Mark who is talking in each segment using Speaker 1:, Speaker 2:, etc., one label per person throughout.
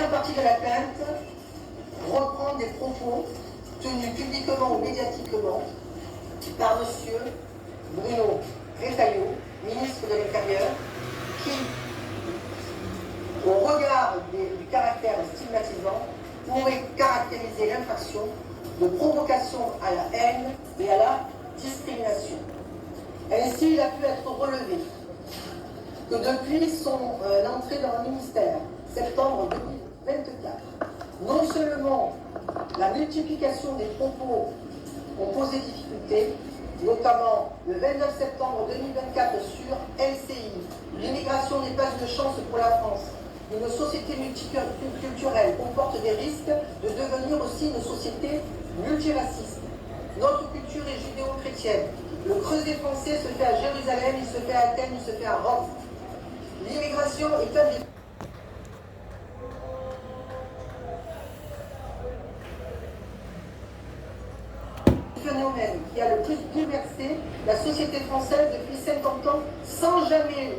Speaker 1: première partie de la plainte reprend des propos tenus publiquement ou médiatiquement par M. Bruno Retailleau, ministre de l'Intérieur, qui, au regard du caractère stigmatisant, pourrait caractériser l'infraction de provocation à la haine et à la discrimination. Ainsi, il a pu être relevé que depuis son entrée dans le ministère, septembre 2024, non seulement la multiplication des propos ont posé difficulté, notamment le 29 septembre 2024 sur LCI, l'immigration n'est pas une chance pour la France. Une société multiculturelle comporte des risques de devenir aussi une société multiraciste. Notre culture est judéo-chrétienne. Le creuset français se fait à Jérusalem, il se fait à Athènes, il se fait à Rome. L'immigration est un des phénomène qui a le plus bouleversé la société française depuis 50 ans, sans jamais,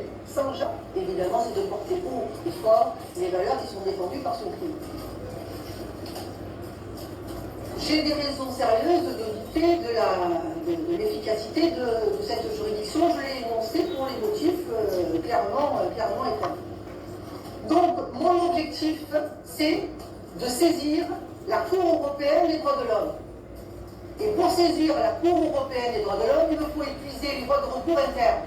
Speaker 1: évidemment, c'est de porter haut et fort les valeurs qui sont défendues par son pays. J'ai des raisons sérieuses de douter de l'efficacité de cette juridiction. Je l'ai énoncé pour les motifs clairement établis. Donc, mon objectif, c'est de saisir la Cour européenne des droits de l'homme. Et pour saisir la Cour européenne des droits de l'homme, il me faut épuiser les voies de recours internes.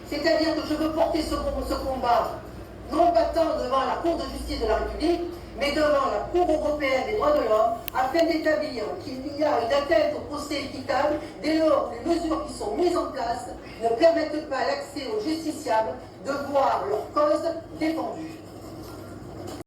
Speaker 1: C'est-à-dire que je veux porter ce combat, non pas tant devant la Cour de justice de la République, mais devant la Cour européenne des droits de l'homme, afin d'établir qu'il y a une atteinte au procès équitable dès lors que les mesures qui sont mises en place ne permettent pas l'accès aux justiciables de voir leur cause défendue.